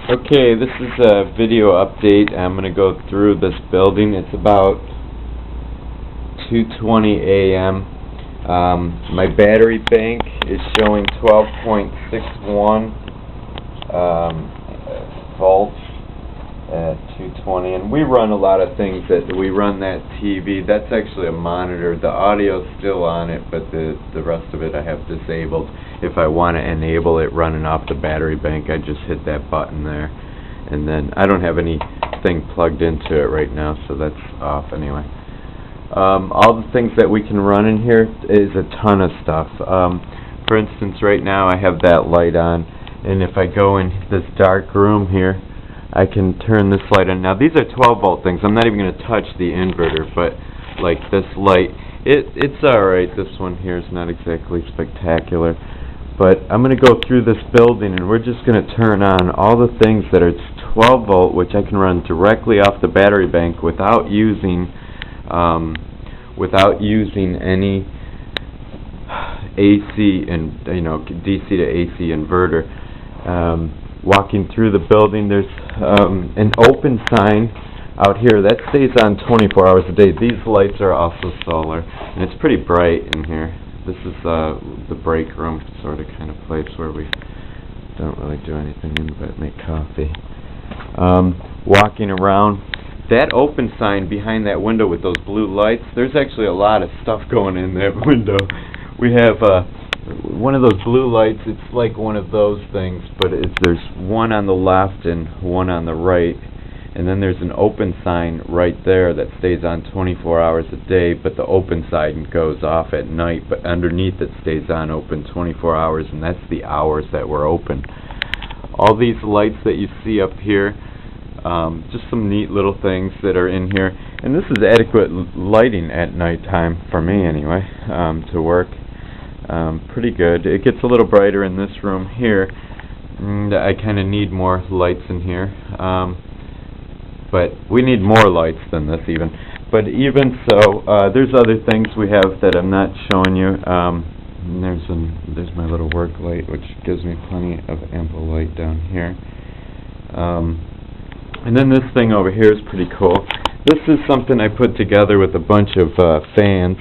Okay, this is a video update. I'm going to go through this building. It's about 2:20 a.m. My battery bank is showing 12.61 volts at 2:20, and we run a lot of things. We run that TV. That's actually a monitor. The audio's still on it, but the rest of it I have disabled. If I want to enable it running off the battery bank, I just hit that button there, and then I don't have anything plugged into it right now, so that's off anyway. All the things that we can run in here is a ton of stuff. For instance, right now I have that light on, and if I go in this dark room here, I can turn this light on. Now these are 12 volt things. I'm not even going to touch the inverter, but like this light, it's alright. This one here is not exactly spectacular, but I'm going to go through this building and we're just going to turn on all the things that are 12 volt, which I can run directly off the battery bank without using any AC and DC to AC inverter. Walking through the building, there's an open sign out here that stays on 24 hours a day. These lights are also solar, and it's pretty bright in here. This is the break room sort of kind of place where we don't really do anything in but make coffee. Walking around, that open sign behind that window with those blue lights, there's actually a lot of stuff going in that window. We have one of those blue lights. It's like one of those things, but there's one on the left and one on the right, and then there's an open sign right there that stays on 24 hours a day, but the open sign goes off at night, but underneath it stays on open 24 hours, and that's the hours that we're open. All these lights that you see up here, just some neat little things that are in here, and this is adequate lighting at nighttime for me anyway, to work. Pretty good. It gets a little brighter in this room here. I kind of need more lights in here, but we need more lights than this even. But even so, there's other things we have that I'm not showing you. There's my little work light, which gives me plenty of ample light down here. And then this thing over here is pretty cool. This is something I put together with a bunch of fans.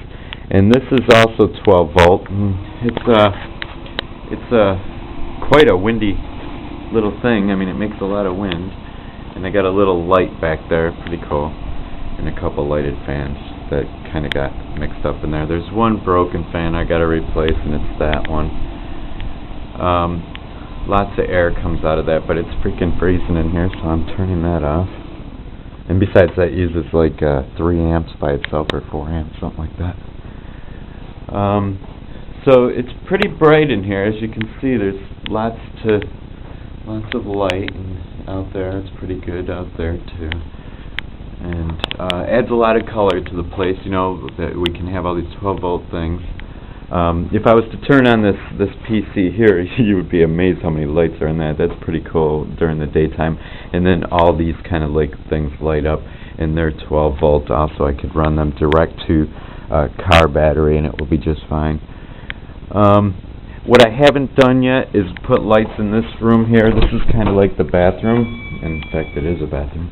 And this is also 12 volt. It's quite a windy little thing. I mean, it makes a lot of wind. And I got a little light back there, pretty cool, and a couple lighted fans that kind of got mixed up in there. There's one broken fan I got to replace, and it's that one. Lots of air comes out of that, but it's freaking freezing in here, so I'm turning that off. And besides, that uses like 3 amps by itself, or 4 amps, something like that. So it's pretty bright in here. As you can see, there's lots of light, and out there it's pretty good out there too, and adds a lot of color to the place. That we can have all these 12 volt things. If I was to turn on this PC here, you would be amazed how many lights are in that. That's pretty cool during the daytime. And then all these kind of like things light up, and they're 12 volt also. I could run them direct to car battery and it will be just fine. What I haven't done yet is put lights in this room here. This is kind of like the bathroom. In fact, it is a bathroom.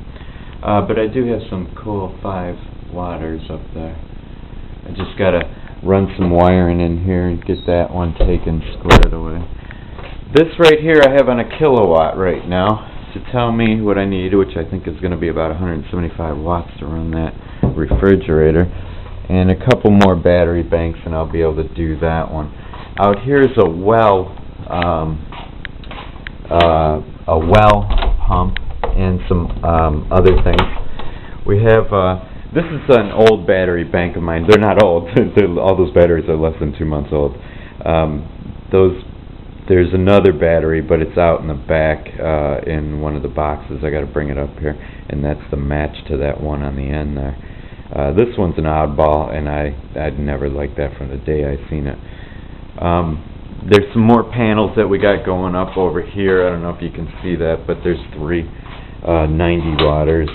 But I do have some cool 5 watters up there. I just got to run some wiring in here and get that one taken squared away. This right here I have on a kilowatt right now to tell me what I need, which I think is going to be about 175 watts to run that refrigerator. And a couple more battery banks, and I'll be able to do that one. Out here is a well pump and some other things. We have this is an old battery bank of mine. They're not old. All those batteries are less than 2 months old. There's another battery, but it's out in the back in one of the boxes. I got to bring it up here, and that's the match to that one on the end there. This one's an oddball, and I'd never liked that from the day I seen it. There's some more panels that we got going up over here. I don't know if you can see that, but there's 3 90 watters,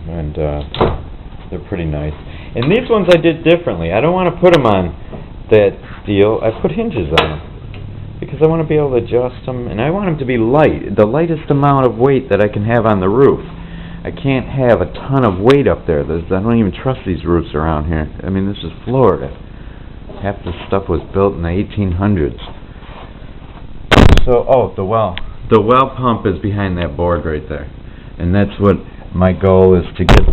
and they're pretty nice. And these ones I did differently. I don't want to put them on that steel. I put hinges on them. because I want to be able to adjust them, and I want them to be light, the lightest amount of weight that I can have on the roof. I can't have a ton of weight up there. I don't even trust these roofs around here. I mean, this is Florida. Half the stuff was built in the 1800s. So, oh, the well. The well pump is behind that board right there. And that's what my goal is, to get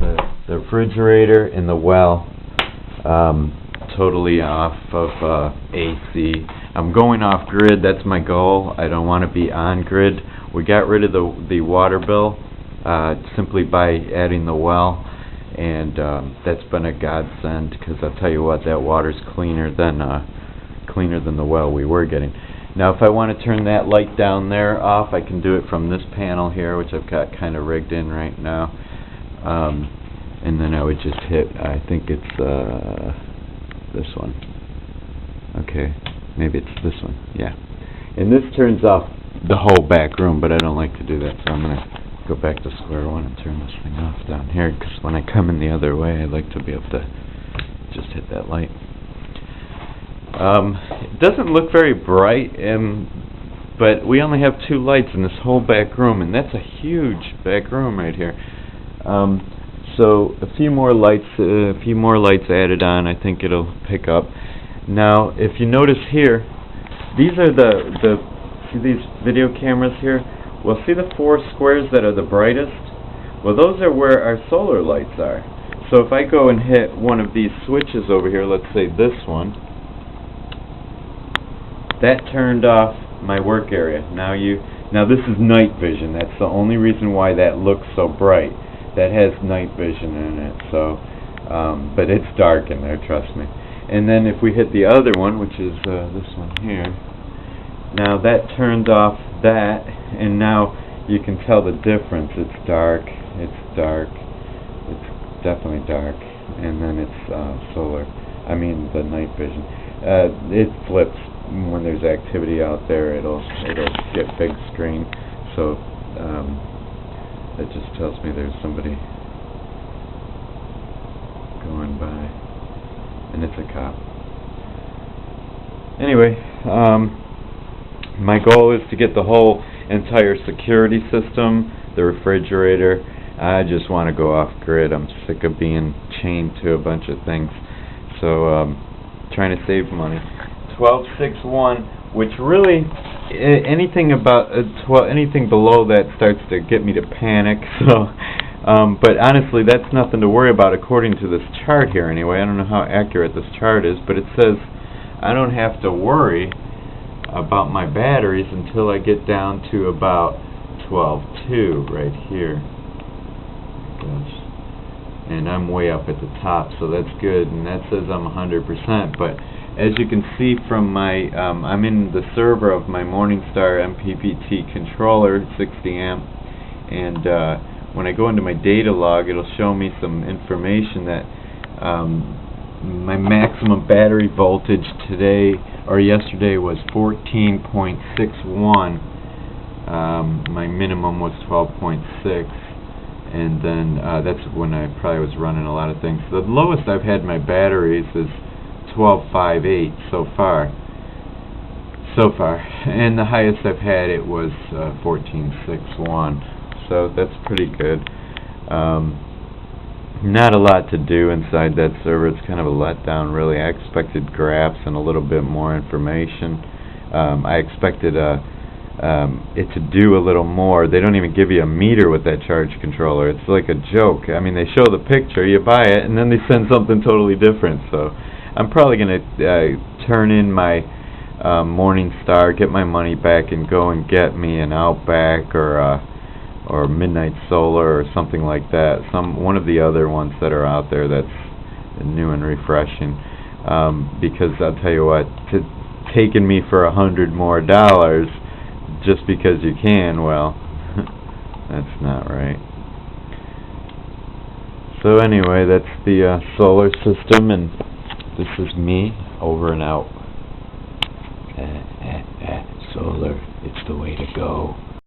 the refrigerator and the well totally off of AC. I'm going off grid. That's my goal. I don't want to be on grid. We got rid of the water bill simply by adding the well, and that's been a godsend, because I'll tell you what, that water's cleaner than the well we were getting. Now, if I want to turn that light down there off, I can do it from this panel here, which I've got kind of rigged in right now. And then I would just hit, I think it's this one. Okay, maybe it's this one, yeah. And this turns off the whole back room, but I don't like to do that, so I'm going to go back to square one and turn this thing off down here, because when I come in the other way, I like to be able to just hit that light. It doesn't look very bright, but we only have 2 lights in this whole back room, and that's a huge back room right here. So a few more lights added on, I think it'll pick up. Now, if you notice here, these are see these video cameras here? Well, see the 4 squares that are the brightest? Well, those are where our solar lights are. So if I go and hit one of these switches over here, let's say this one, that turned off my work area. Now this is night vision. That's the only reason why that looks so bright. That has night vision in it. So, but it's dark in there, trust me. And then if we hit the other one, which is this one here, now that turned off that, and now you can tell the difference. It's dark. It's definitely dark, and then it's solar. I mean the night vision. It flips when there's activity out there. It'll get big screen. So that just tells me there's somebody going by, and it's a cop. Anyway, my goal is to get the whole entire security system, the refrigerator. I just want to go off grid. I'm sick of being chained to a bunch of things. So trying to save money. 1261, which really anything below that starts to get me to panic. So but honestly, that's nothing to worry about according to this chart here anyway. I don't know how accurate this chart is, but it says I don't have to worry about my batteries until I get down to about 12.2 right here. Gosh. And I'm way up at the top, so that's good, and that says I'm 100%, but as you can see from my I'm in the server of my Morningstar MPPT controller, 60 amp, and when I go into my data log, it'll show me some information that my maximum battery voltage today or yesterday was 14.61. My minimum was 12.6, and then that's when I probably was running a lot of things. The lowest I've had my batteries is 12.58 so far, and the highest I've had it was 14.61. So that's pretty good. Not a lot to do inside that server. It's kind of a letdown, really. I expected graphs and a little bit more information. I expected it to do a little more. They don't even give you a meter with that charge controller. It's like a joke. I mean, they show the picture, you buy it, and then they send something totally different. So I'm probably going to turn in my Morningstar, get my money back, and go and get me an Outback or Midnight Solar or something like that. One of the other ones that are out there that's new and refreshing. Because I'll tell you what, taking me for $100 more just because you can, well, that's not right. So anyway, that's the solar system, and this is me, over and out. Solar, it's the way to go.